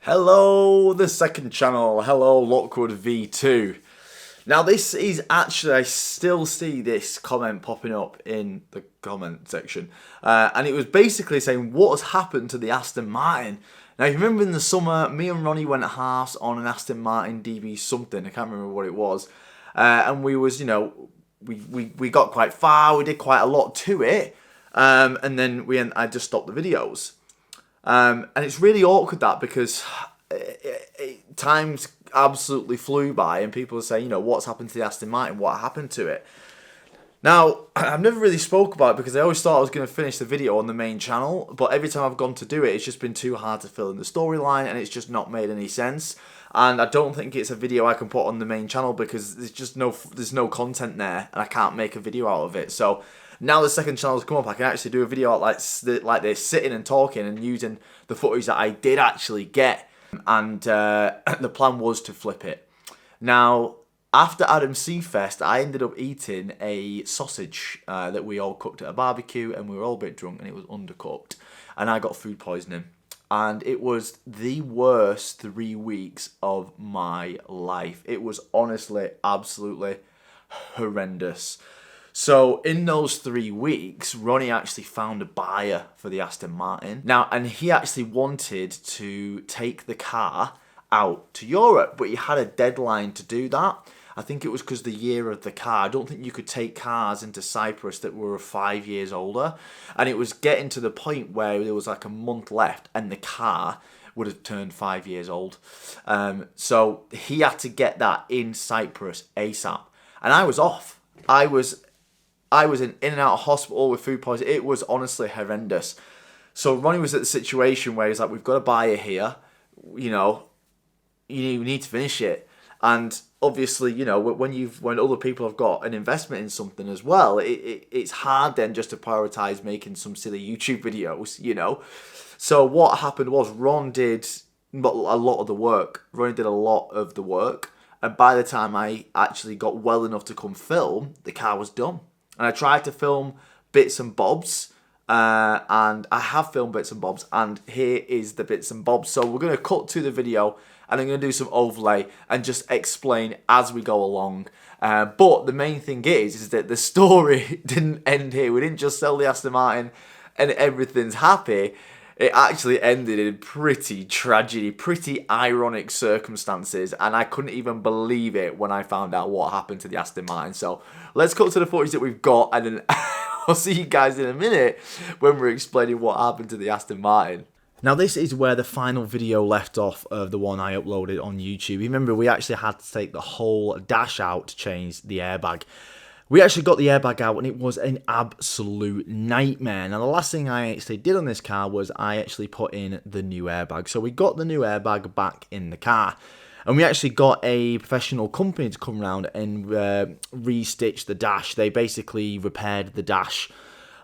Hello, the second channel. Hello, Lockwood V2. Now, this is actually, I still see this comment popping up in the comment section. And it was basically saying, what has happened to the Aston Martin? Now, if you remember in the summer, me and Ronnie went halves on an Aston Martin DB something. I can't remember what it was. And we was, we got quite far. We did quite a lot to it. And then I just stopped the videos. And it's really awkward that because times absolutely flew by and people are saying, what's happened to the Aston Martin? What happened to it? Now, I've never really spoke about it because I always thought I was going to finish the video on the main channel, but every time I've gone to do it, it's just been too hard to fill in the storyline and it's just not made any sense. And I don't think it's a video I can put on the main channel because there's no content there and I can't make a video out of it. So now the second channel's come up, I can actually do a video like this, sitting and talking and using the footage that I did actually get. And the plan was to flip it. Now, after Adam Seafest, I ended up eating a sausage that we all cooked at a barbecue, and we were all a bit drunk, and it was undercooked. And I got food poisoning. And it was the worst 3 weeks of my life. It was honestly, absolutely horrendous. So in those 3 weeks, Ronnie actually found a buyer for the Aston Martin. Now, and he actually wanted to take the car out to Europe, but he had a deadline to do that. I think it was because the year of the car. I don't think you could take cars into Cyprus that were 5 years older. And it was getting to the point where there was like a month left and the car would have turned 5 years old. So he had to get that in Cyprus ASAP. And I was off. I was in and out of hospital with food poisoning. It was honestly horrendous. So Ronnie was at the situation where he's like, we've got a buyer here. You need to finish it. And obviously, when other people have got an investment in something as well, it's hard then just to prioritize making some silly YouTube videos, So what happened was Ron did a lot of the work. Ronnie did a lot of the work. And by the time I actually got well enough to come film, the car was done. And I tried to film bits and bobs, and I have filmed bits and bobs, and here is the bits and bobs. So we're going to cut to the video, and I'm going to do some overlay and just explain as we go along. But the main thing is that the story didn't end here. We didn't just sell the Aston Martin and everything's happy. It actually ended in pretty tragedy, pretty ironic circumstances, and I couldn't even believe it when I found out what happened to the Aston Martin. So let's cut to the footage that we've got, and then I'll see you guys in a minute when we're explaining what happened to the Aston Martin. Now, this is where the final video left off of the one I uploaded on YouTube. Remember, we actually had to take the whole dash out to change the airbag. We actually got the airbag out and it was an absolute nightmare. Now, the last thing I actually did on this car was I actually put in the new airbag. So we got the new airbag back in the car. And we actually got a professional company to come around and re-stitch the dash. They basically repaired the dash.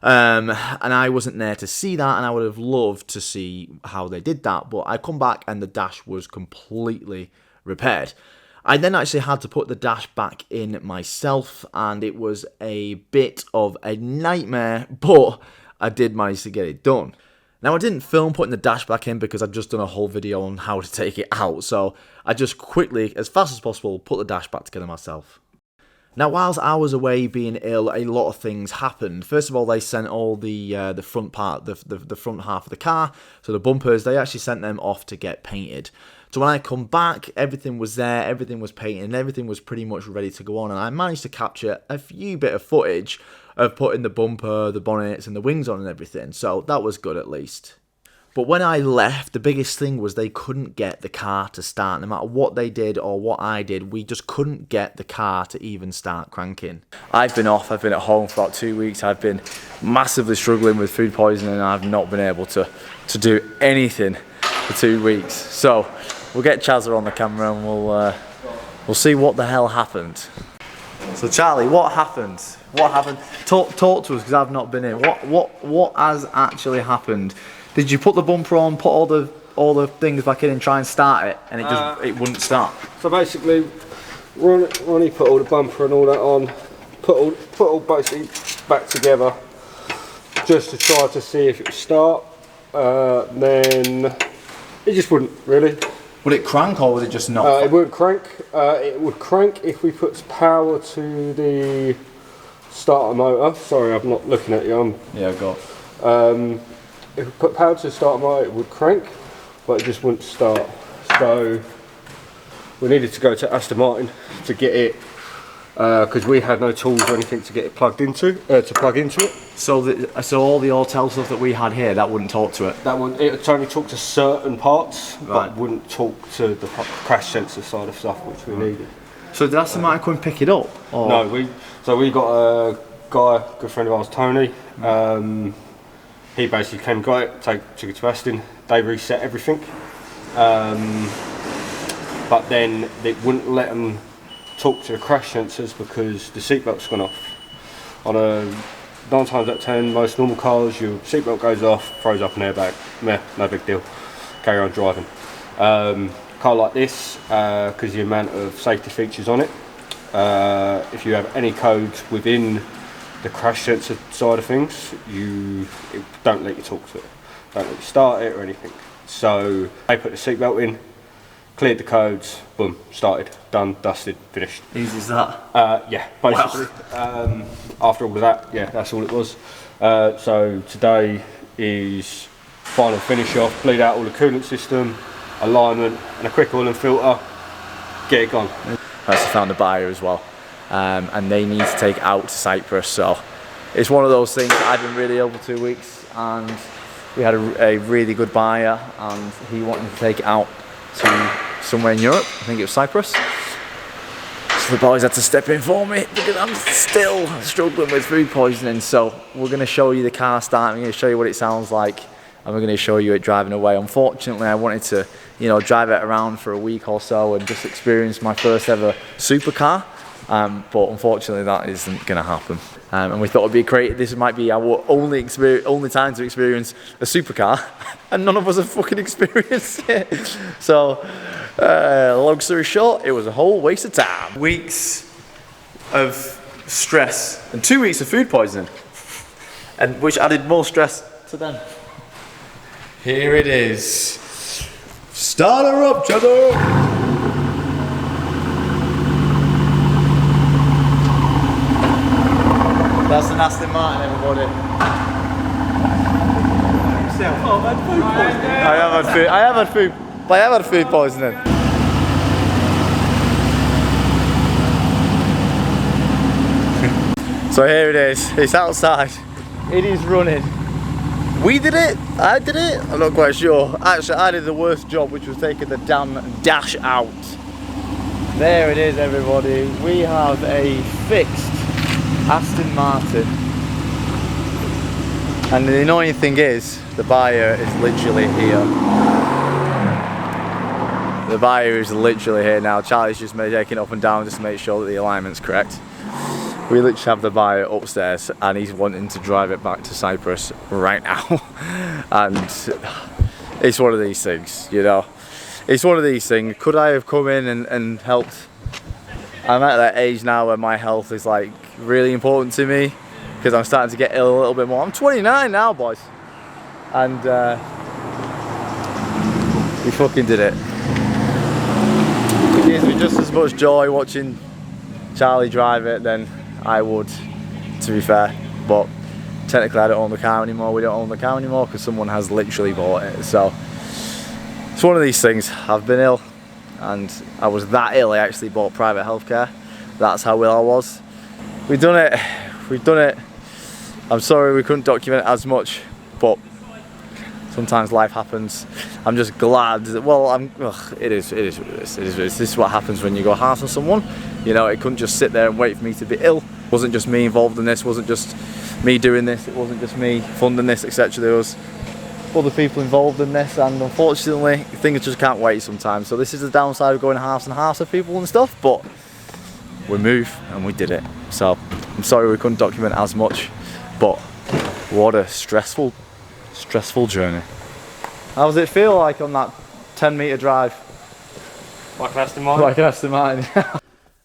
And I wasn't there to see that, and I would have loved to see how they did that. But I come back and the dash was completely repaired. I then actually had to put the dash back in myself, and it was a bit of a nightmare, but I did manage to get it done. Now, I didn't film putting the dash back in because I'd just done a whole video on how to take it out, so I just quickly, as fast as possible, put the dash back together myself. Now, whilst I was away being ill, a lot of things happened. First of all, they sent all the front part, the front half of the car, so the bumpers, they actually sent them off to get painted. So when I come back, everything was there, everything was painted, and everything was pretty much ready to go on. And I managed to capture a few bit of footage of putting the bumper, the bonnets, and the wings on and everything. So that was good at least. But when I left, the biggest thing was they couldn't get the car to start. No matter what they did or what I did, we just couldn't get the car to even start cranking. I've been off, I've been at home for about 2 weeks. I've been massively struggling with food poisoning and I've not been able to do anything for 2 weeks. So we'll get Chazza on the camera and we'll see what the hell happened. So Charlie, what happened? What happened? Talk to us because I've not been in. What has actually happened? Did you put the bumper on, put all the things back in and try and start it, and it wouldn't start? So basically, Ronnie put all the bumper and all that on, put all basically back together, just to try to see if it would start. Then It just wouldn't really. Would it crank or would it just not? It wouldn't crank. It would crank if we put power to the starter motor. Sorry, I'm not looking at you. Yeah, go. If we put power to the starter motor, it would crank, but it just wouldn't start. So we needed to go to Aston Martin to get it, because we had no tools or anything to get it plugged into, to plug into it. So all the Autel stuff that we had here, that wouldn't talk to it? It would only talk to certain parts, Right. but wouldn't talk to the crash sensor side of stuff which we needed. So did Aston Martin come and pick it up? Or? No, we got a guy, good friend of ours, Tony. He basically came, got it, took it to Aston. They reset everything, but then they wouldn't let them talk to the crash sensors because the seatbelt's gone off. On a 9 times out of 10, most normal cars, your seatbelt goes off, throws up an airbag. Meh, no big deal. Carry on driving. Car like this, because the amount of safety features on it, if you have any codes within the crash sensor side of things, it don't let you talk to it, don't let you start it or anything. So they put the seatbelt in, cleared the codes, boom, started, done, dusted, finished. Easy as that? Yeah, basically. Wow. After all of that, yeah, that's all it was. So today is final finish off, bleed out all the coolant system, alignment, and a quick oil and filter, get it gone. I also found a buyer as well, and they need to take it out to Cyprus. So it's one of those things. I've been really ill for 2 weeks, and we had a really good buyer, and he wanted to take it out to somewhere in Europe. I think it was Cyprus. So the boys had to step in for me because I'm still struggling with food poisoning. So we're going to show you the car starting. I'm going to show you what it sounds like, and we're going to show you it driving away. Unfortunately, I wanted to, drive it around for a week or so and just experience my first ever supercar. But unfortunately, that isn't going to happen. And we thought it'd be great. This might be our only time to experience a supercar, and none of us have fucking experienced it. So, long story short, it was a whole waste of time. Weeks of stress and 2 weeks of food poisoning, and which added more stress to them. Here it is. Start her up, Cheddar! That's an Aston Martin, everybody. Oh, I've had food poisoning. I have had food poisoning. So here it is. It's outside. It is running. We did it. I did it. I'm not quite sure. Actually, I did the worst job, which was taking the damn dash out. There it is, everybody. We have a fixed Aston Martin, and the annoying thing is the buyer is literally here. The buyer is literally here now. Charlie's just taking it up and down just to make sure that the alignment's correct. We literally have the buyer upstairs, and he's wanting to drive it back to Cyprus right now. And it's one of these things, it's one of these things. Could I have come in and helped? I'm at that age now where my health is like really important to me, because I'm starting to get ill a little bit more. I'm 29 now, boys, and we fucking did it. It gives me just as much joy watching Charlie drive it than I would, to be fair. But technically I don't own the car anymore. We don't own the car anymore because someone has literally bought it. So it's one of these things. I've been ill, and I was that ill I actually bought private healthcare. That's how ill I was. We've done it. I'm sorry we couldn't document it as much, but sometimes life happens. I'm just glad that, it is what it is. This is what happens when you go hard on someone. It couldn't just sit there and wait for me to be ill. It wasn't just me involved in this, it wasn't just me doing this, it wasn't just me funding this, etc. There was other people involved in this, and unfortunately things just can't wait sometimes. So this is the downside of going halves and halves of people and stuff, but we moved and we did it. So I'm sorry we couldn't document as much, but what a stressful journey. How does it feel like on that 10-metre drive? Like an Aston Martin? Like an Aston Martin.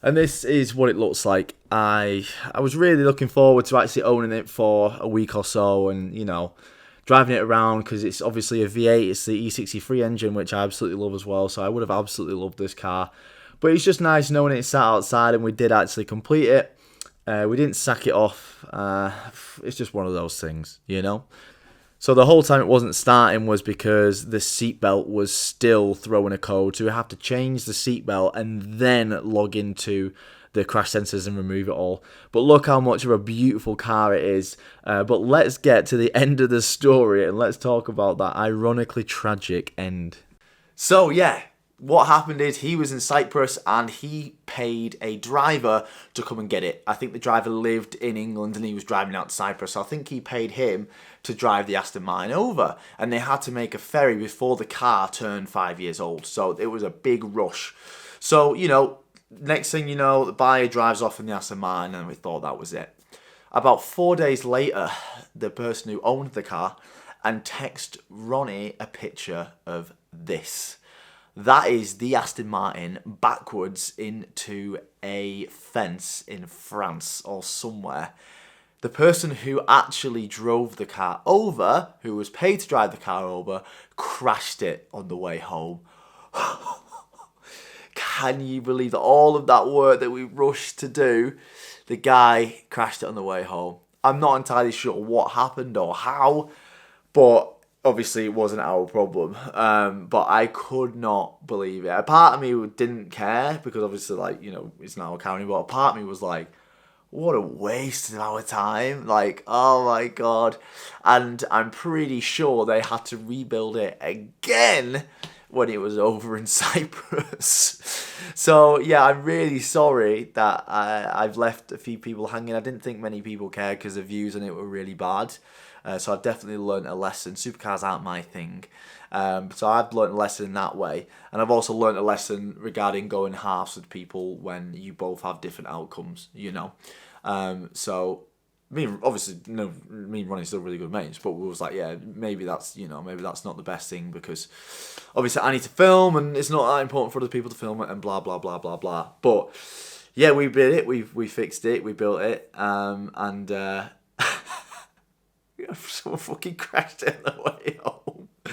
And this is what it looks like. I was really looking forward to actually owning it for a week or so, and driving it around because it's obviously a V8. It's the E63 engine, which I absolutely love as well. So I would have absolutely loved this car. But it's just nice knowing it sat outside and we did actually complete it. We didn't sack it off. It's just one of those things, you know. So the whole time it wasn't starting was because the seatbelt was still throwing a code. So we have to change the seatbelt and then log into the crash sensors and remove it all. But look how much of a beautiful car it is. But let's get to the end of the story and let's talk about that ironically tragic end. So yeah, what happened is he was in Cyprus and he paid a driver to come and get it. I think the driver lived in England and he was driving out to Cyprus. So I think he paid him to drive the Aston Martin over. And they had to make a ferry before the car turned 5 years old. So it was a big rush. So, you know, next thing you know, the buyer drives off in the Aston Martin and we thought that was it. About 4 days later, the person who owned the car and texted Ronnie a picture of this. That is the Aston Martin backwards into a fence in France or somewhere. The person who actually drove the car over, who was paid to drive the car over, crashed it on the way home. Can you believe that all of that work that we rushed to do, the guy crashed it on the way home? I'm not entirely sure what happened or how, but obviously it wasn't our problem. But I could not believe it. A part of me didn't care because obviously, like, you know, it's not our car anymore. But a part of me was like, what a waste of our time. Like, oh my God. And I'm pretty sure they had to rebuild it again when it was over in Cyprus. So yeah, I'm really sorry that I've left a few people hanging. I didn't think many people cared because the views on it were really bad. So I've definitely learned a lesson. Supercars aren't my thing. So I've learned a lesson in that way. And I've also learned a lesson regarding going halves with people when you both have different outcomes, you know. So me and Ronnie still really good mates, but we was like, yeah, maybe that's not the best thing because obviously I need to film and it's not that important for other people to film it and blah blah blah blah blah. But yeah, we did it, we fixed it, we built it, and someone fucking crashed it on the way home.